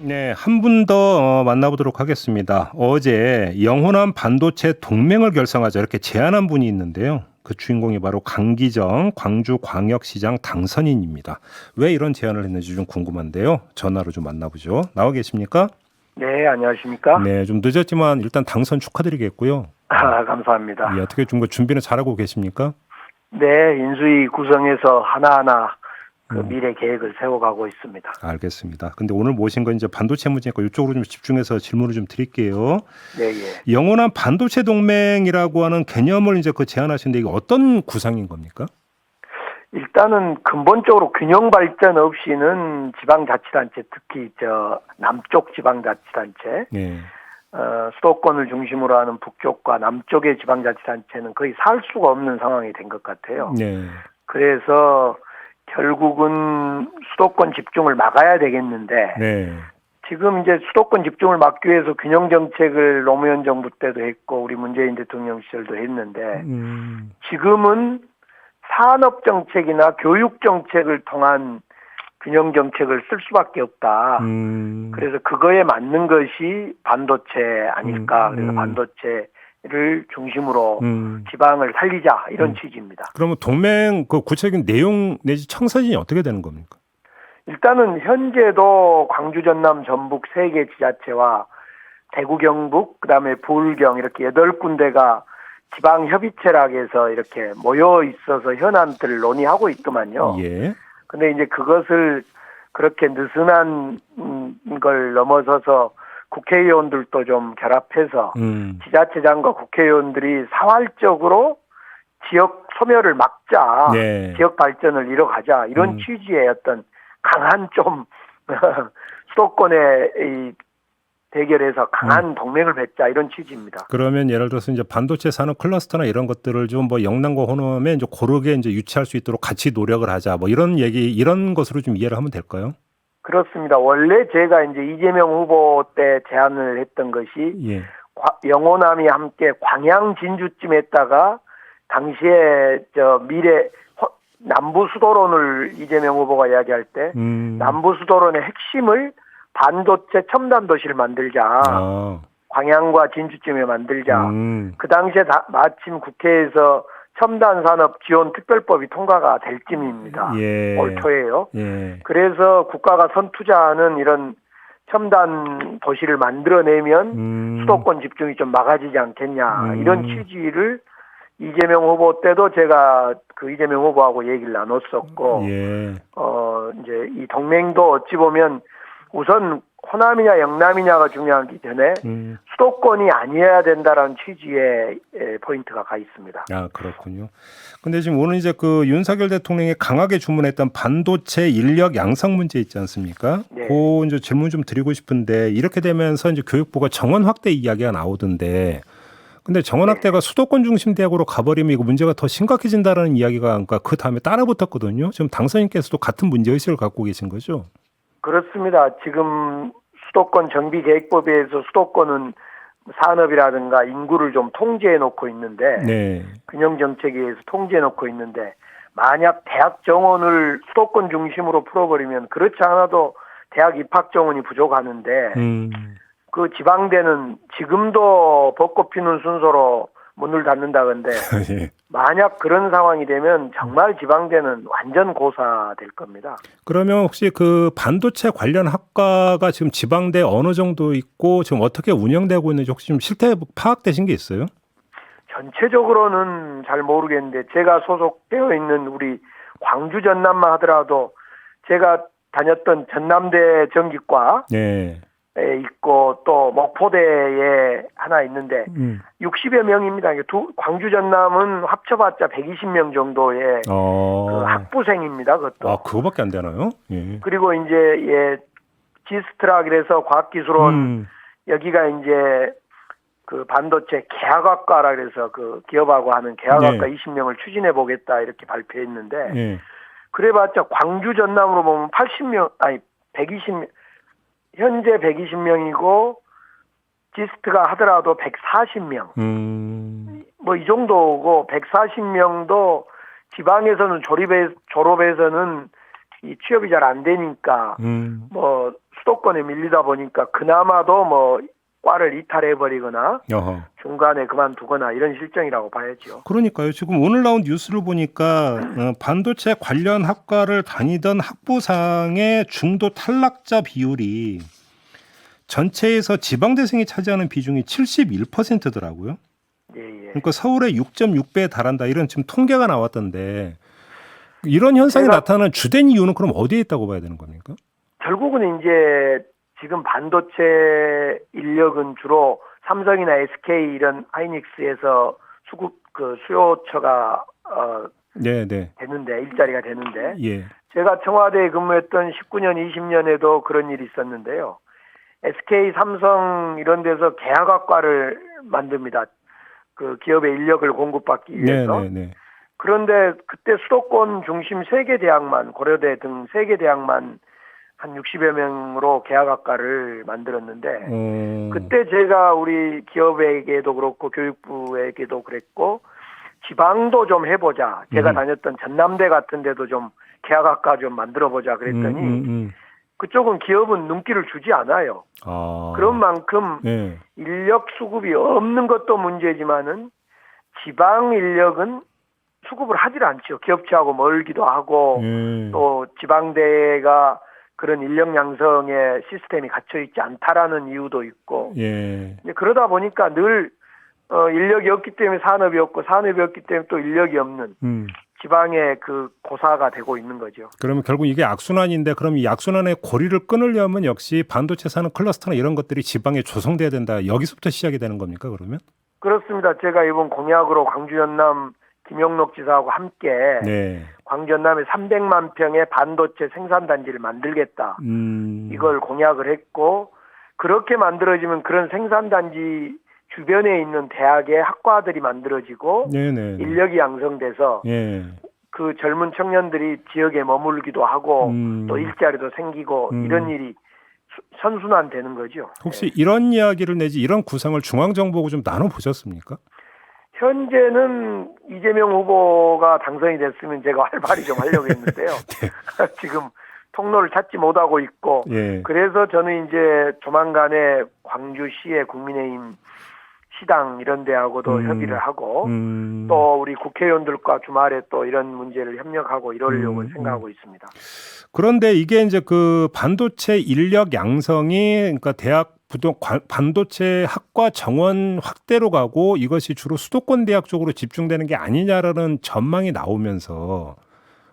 네, 한 분 더 만나보도록 하겠습니다. 어제 영호남 반도체 동맹을 결성하자 이렇게 제안한 분이 있는데요. 그 주인공이 바로 강기정 광주광역시장 당선인입니다. 왜 이런 제안을 했는지 좀 궁금한데요. 전화로 좀 만나보죠. 나와 계십니까? 네, 안녕하십니까? 네, 좀 늦었지만 일단 당선 축하드리겠고요. 감사합니다. 예, 어떻게 좀 준비는 잘하고 계십니까? 네, 인수위 구성해서 하나하나 그 미래 계획을 세워가고 있습니다. 알겠습니다. 근데 오늘 모신 건 이제 반도체 문제니까 이쪽으로 좀 집중해서 질문을 좀 드릴게요. 네, 예. 영원한 반도체 동맹이라고 하는 개념을 이제 그 제안하시는데 이게 어떤 구상인 겁니까? 일단은 근본적으로 균형 발전 없이는 지방자치단체, 특히 남쪽 지방자치단체, 네. 수도권을 중심으로 하는 북쪽과 남쪽의 지방자치단체는 거의 살 수가 없는 상황이 된 것 같아요. 네. 그래서 결국은 수도권 집중을 막아야 되겠는데, 네. 지금 이제 수도권 집중을 막기 위해서 균형 정책을 노무현 정부 때도 했고 우리 문재인 대통령 시절도 했는데 지금은 산업 정책이나 교육 정책을 통한 균형 정책을 쓸 수밖에 없다. 그래서 그거에 맞는 것이 반도체 아닐까. 그래서 반도체를 중심으로 지방을 살리자 이런 취지입니다. 그러면 동맹 그 구체적인 내용 내지 청사진이 어떻게 되는 겁니까? 일단은 현재도 광주, 전남, 전북 3개 지자체와 대구, 경북, 그다음에 부울경 이렇게 8군데가 지방협의체락에서 이렇게 모여 있어서 현안들을 논의하고 있더만요. 예. 근데 이제 그것을 그렇게 느슨한 걸 넘어서서 국회의원들도 좀 결합해서 지자체장과 국회의원들이 사활적으로 지역 소멸을 막자, 네. 지역 발전을 이뤄가자 이런 취지의 어떤 강한 좀 수도권의 이 대결에서 강한 동맹을 맺자 이런 취지입니다. 그러면 예를 들어서 이제 반도체 산업 클러스터나 이런 것들을 좀 뭐 영남과 호남에 이제 고르게 이제 유치할 수 있도록 같이 노력을 하자 뭐 이런 얘기 이런 것으로 좀 이해를 하면 될까요? 그렇습니다. 원래 제가 이제 이재명 후보 때 제안을 했던 것이 예. 영호남이 함께 광양 진주쯤 했다가 당시에 미래 남부 수도론을 이재명 후보가 이야기할 때 남부 수도론의 핵심을 반도체 첨단 도시를 만들자. 광양과 진주쯤에 만들자. 그 당시에 마침 국회에서 첨단 산업 지원 특별법이 통과가 될 쯤입니다. 예. 올 초에요. 예. 그래서 국가가 선투자하는 이런 첨단 도시를 만들어내면 수도권 집중이 좀 막아지지 않겠냐. 이런 취지를 이재명 후보 때도 제가 그 이재명 후보하고 얘기를 나눴었고, 예. 이제 이 동맹도 어찌 보면 우선 호남이냐 영남이냐가 중요하기 전에 수도권이 아니어야 된다라는 취지의 포인트가 가 있습니다. 아, 그렇군요. 근데 지금 오늘 이제 그 윤석열 대통령이 강하게 주문했던 반도체 인력 양성 문제 있지 않습니까? 네. 그 이제 질문 좀 드리고 싶은데 이렇게 되면서 이제 교육부가 정원 확대 이야기가 나오던데 근데 정원 확대가 수도권 중심 대학으로 가버리면 이거 문제가 더 심각해진다라는 이야기가 그러니까 그 다음에 따라붙었거든요. 지금 당선인께서도 같은 문제의식을 갖고 계신 거죠? 그렇습니다. 지금 수도권 정비계획법에 의해서 수도권은 산업이라든가 인구를 좀 통제해 놓고 있는데 네. 균형 정책에 의해서 통제해 놓고 있는데 만약 대학 정원을 수도권 중심으로 풀어버리면 그렇지 않아도 대학 입학 정원이 부족하는데 그 지방대는 지금도 벚꽃 피는 순서로 문을 닫는다던데 예. 만약 그런 상황이 되면 정말 지방대는 완전 고사될 겁니다. 그러면 혹시 그 반도체 관련 학과가 지금 지방대 어느 정도 있고 지금 어떻게 운영되고 있는지 혹시 좀 실태 파악되신 게 있어요? 전체적으로는 잘 모르겠는데 제가 소속되어 있는 우리 광주 전남만 하더라도 제가 다녔던 전남대 전기과 네. 있고 또 목포대에 하나 있는데 60여 명입니다. 광주 전남은 합쳐봤자 120명 정도의 그 학부생입니다. 그것도. 아, 그거밖에 안 되나요? 예. 그리고 이제 지스트락이라서 과학기술원 여기가 이제 그 반도체 계약학과라 그래서 그 기업하고 하는 계약학과 20명을 추진해 보겠다 이렇게 발표했는데 그래봤자 광주 전남으로 보면 80명 아니 120명 현재 120명이고 지스트가 하더라도 140명. 뭐 이 정도고 140명도 지방에서는 졸업해서는 이 취업이 잘 안 되니까 뭐 수도권에 밀리다 보니까 그나마도 뭐 과를 이탈해버리거나 어허. 중간에 그만두거나 이런 실정이라고 봐야죠. 그러니까요. 지금 오늘 나온 뉴스를 보니까 반도체 관련 학과를 다니던 학부상의 중도 탈락자 비율이 전체에서 지방대생이 차지하는 비중이 71%더라고요. 예, 예. 그러니까 서울의 6.6배에 달한다 이런 지금 통계가 나왔던데 이런 현상이 나타나는 주된 이유는 그럼 어디에 있다고 봐야 되는 겁니까? 결국은 이제 지금 반도체 인력은 주로 삼성이나 SK 이런 하이닉스에서 수요처가 네. 되는데 일자리가 되는데 예. 제가 청와대에 근무했던 19년, 20년에도 그런 일이 있었는데요. SK, 삼성 이런 데서 계약학과를 만듭니다. 그 기업의 인력을 공급받기 위해서. 네. 그런데 그때 수도권 중심 3개 대학만, 고려대 등 3개 대학만 한 60여 명으로 계약학과를 만들었는데 그때 제가 우리 기업에게도 그렇고 교육부에게도 그랬고 지방도 좀 해보자. 제가 다녔던 전남대 같은 데도 좀 계약학과 좀 만들어보자 그랬더니 그쪽은 기업은 눈길을 주지 않아요. 그런 만큼 네. 인력 수급이 없는 것도 문제지만은 지방 인력은 수급을 하질 않죠. 기업체하고 멀기도 하고 또 지방대가 그런 인력 양성의 시스템이 갖춰 있지 않다라는 이유도 있고 예. 그러다 보니까 늘 인력이 없기 때문에 산업이 없고 산업이 없기 때문에 또 인력이 없는 지방의 그 고사가 되고 있는 거죠. 그러면 결국 이게 악순환인데 그럼 이 악순환의 고리를 끊으려면 역시 반도체 사는 클러스터나 이런 것들이 지방에 조성돼야 된다. 여기서부터 시작이 되는 겁니까 그러면? 그렇습니다. 제가 이번 공약으로 광주 연남 김용록 지사하고 함께 네. 광주 연남에 300만 평의 반도체 생산단지를 만들겠다. 이걸 공약을 했고 그렇게 만들어지면 그런 생산단지 주변에 있는 대학의 학과들이 만들어지고 네네. 인력이 양성돼서 그 젊은 청년들이 지역에 머물기도 하고 또 일자리도 생기고 이런 일이 선순환되는 거죠. 혹시 이런 이야기를 내지 이런 구상을 중앙정부하고 좀 나눠보셨습니까? 현재는 이재명 후보가 당선이 됐으면 제가 활발히 좀 하려고 했는데요. 지금 통로를 찾지 못하고 있고 그래서 저는 이제 조만간에 광주시의 국민의힘 시당 이런 데하고도 협의를 하고 또 우리 국회의원들과 주말에 또 이런 문제를 협력하고 이러려고 생각하고 있습니다. 그런데 이게 이제 그 반도체 인력 양성이 그러니까 대학 반도체 학과 정원 확대로 가고 이것이 주로 수도권 대학 쪽으로 집중되는 게 아니냐라는 전망이 나오면서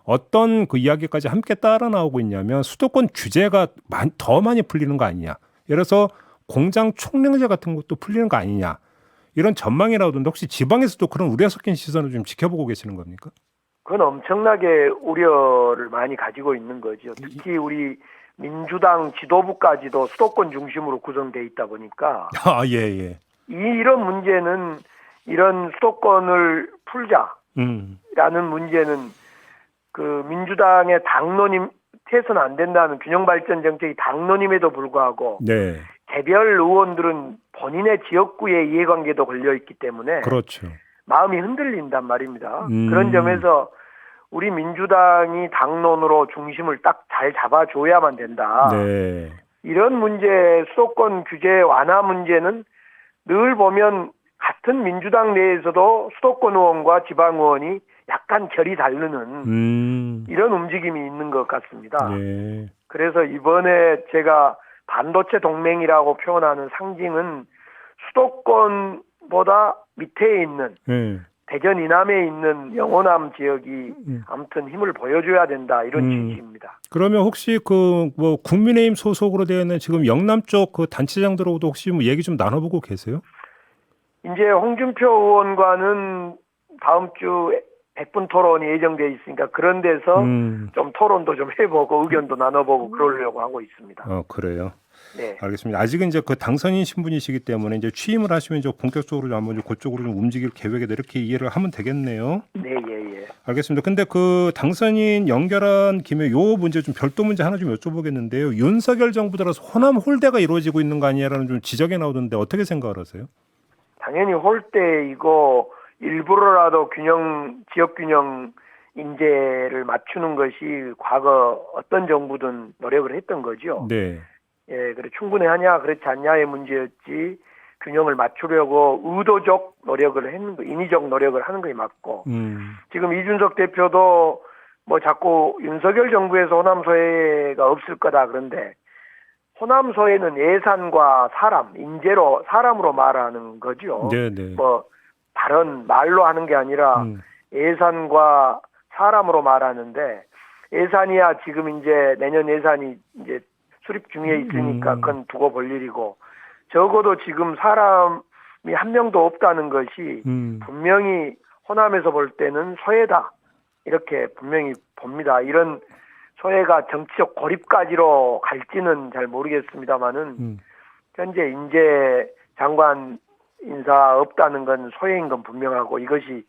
어떤 그 이야기까지 함께 따라 나오고 있냐면 수도권 규제가 더 많이 풀리는 거 아니냐. 예를 들어서 공장 총량제 같은 것도 풀리는 거 아니냐. 이런 전망이 나오던데 혹시 지방에서도 그런 우려 섞인 시선을 좀 지켜보고 계시는 겁니까? 그건 엄청나게 우려를 많이 가지고 있는 거죠. 특히 우리 민주당 지도부까지도 수도권 중심으로 구성되어 있다 보니까 예. 이런 문제는 이런 수도권을 풀자라는 문제는 그 민주당의 당론임 해서는 안 된다는 균형발전 정책이 당론임에도 불구하고 개별 의원들은 본인의 지역구의 이해관계도 걸려있기 때문에 그렇죠. 마음이 흔들린단 말입니다. 그런 점에서 우리 민주당이 당론으로 중심을 딱 잘 잡아줘야만 된다. 이런 문제 수도권 규제 완화 문제는 늘 보면 같은 민주당 내에서도 수도권 의원과 지방 의원이 약간 결이 다르는 이런 움직임이 있는 것 같습니다. 그래서 이번에 제가 반도체 동맹이라고 표현하는 상징은 수도권보다 밑에 있는 대전 이남에 있는 영호남 지역이 아무튼 힘을 보여줘야 된다 이런 취지입니다. 그러면 혹시 그 뭐 국민의힘 소속으로 되어 있는 지금 영남 쪽 그 단체장들하고도 혹시 뭐 얘기 좀 나눠보고 계세요? 이제 홍준표 의원과는 다음 주 100분 토론이 예정되어 있으니까 그런 데서 좀 토론도 좀 해보고 의견도 나눠보고 그러려고 하고 있습니다. 그래요? 네. 알겠습니다. 아직은 이제 그 당선인 신분이시기 때문에 이제 취임을 하시면 이제 본격적으로 좀 한번 그쪽으로 좀 움직일 계획이다 이렇게 이해를 하면 되겠네요. 네, 예. 알겠습니다. 근데 그 당선인 연결한 김에 요 문제 좀 별도 문제 하나 좀 여쭤보겠는데요. 윤석열 정부 들어서 호남 홀대가 이루어지고 있는 거 아니냐라는 좀 지적이 나오던데 어떻게 생각을 하세요? 당연히 홀대이고 일부러라도 지역 균형 인재를 맞추는 것이 과거 어떤 정부든 노력을 했던 거죠. 네. 그래 충분하냐 그렇지 않냐의 문제였지 균형을 맞추려고 의도적 노력을 했는 거, 인위적 노력을 하는 것이 맞고 지금 이준석 대표도 뭐 자꾸 윤석열 정부에서 호남 소외가 없을 거다 그런데 호남 소외는 예산과 사람, 인재로 사람으로 말하는 거죠. 네네. 뭐 다른 말로 하는 게 아니라 예산과 사람으로 말하는,데 예산이야 지금 이제 내년 예산이 이제 수립 중에 있으니까 그건 두고 볼 일이고 적어도 지금 사람이 한 명도 없다는 것이 분명히 호남에서 볼 때는 소외다 이렇게 분명히 봅니다. 이런 소외가 정치적 고립까지로 갈지는 잘 모르겠습니다만은 현재 인재 장관 인사 없다는 건 소외인 건 분명하고 이것이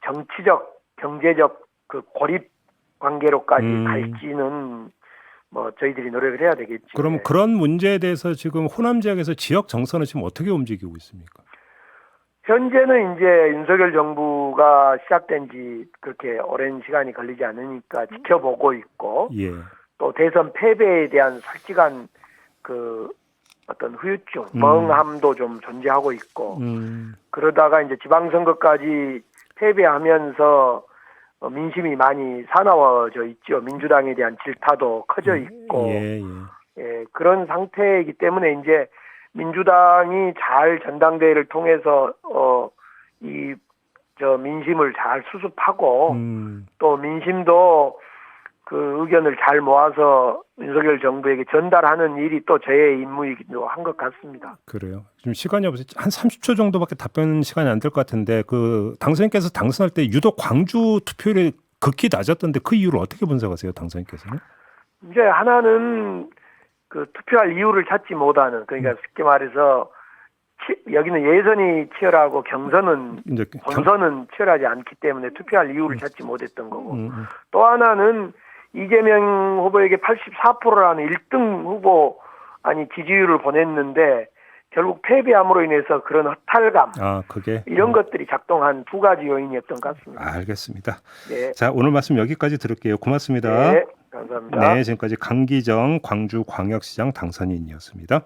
정치적 경제적 그 고립 관계로까지 갈지는 뭐 저희들이 노력을 해야 되겠죠. 그럼 그런 문제에 대해서 지금 호남 지역에서 지역 정서는 지금 어떻게 움직이고 있습니까? 현재는 이제 윤석열 정부가 시작된 지 그렇게 오랜 시간이 걸리지 않으니까 지켜보고 있고 예. 또 대선 패배에 대한 솔직한 그 어떤 후유증, 멍함도 좀 존재하고 있고 그러다가 이제 지방선거까지 패배하면서 민심이 많이 사나워져 있죠. 민주당에 대한 질타도 커져 있고 그런 상태이기 때문에 이제 민주당이 잘 전당대회를 통해서 이 민심을 잘 수습하고 또 민심도 그 의견을 잘 모아서 윤석열 정부에게 전달하는 일이 또 저의 임무이기도 한 것 같습니다. 그래요. 지금 시간이 없어서 한 30초 정도밖에 답변 시간이 안 될 것 같은데 그 당선인께서 당선할 때 유독 광주 투표율이 극히 낮았던데 그 이유를 어떻게 분석하세요, 당선인께서는? 이제 하나는 그 투표할 이유를 찾지 못하는 그러니까 쉽게 말해서 여기는 예선이 치열하고 경선은 본선은 치열하지 않기 때문에 투표할 이유를 찾지 못했던 거고 또 하나는 이재명 후보에게 84%라는 1등 후보 지지율을 보냈는데 결국 패배함으로 인해서 그런 허탈감 그게 이런 것들이 작동한 두 가지 요인이었던 것 같습니다. 알겠습니다. 네. 자, 오늘 말씀 여기까지 들을게요. 고맙습니다. 네, 감사합니다. 네, 지금까지 강기정 광주광역시장 당선인이었습니다.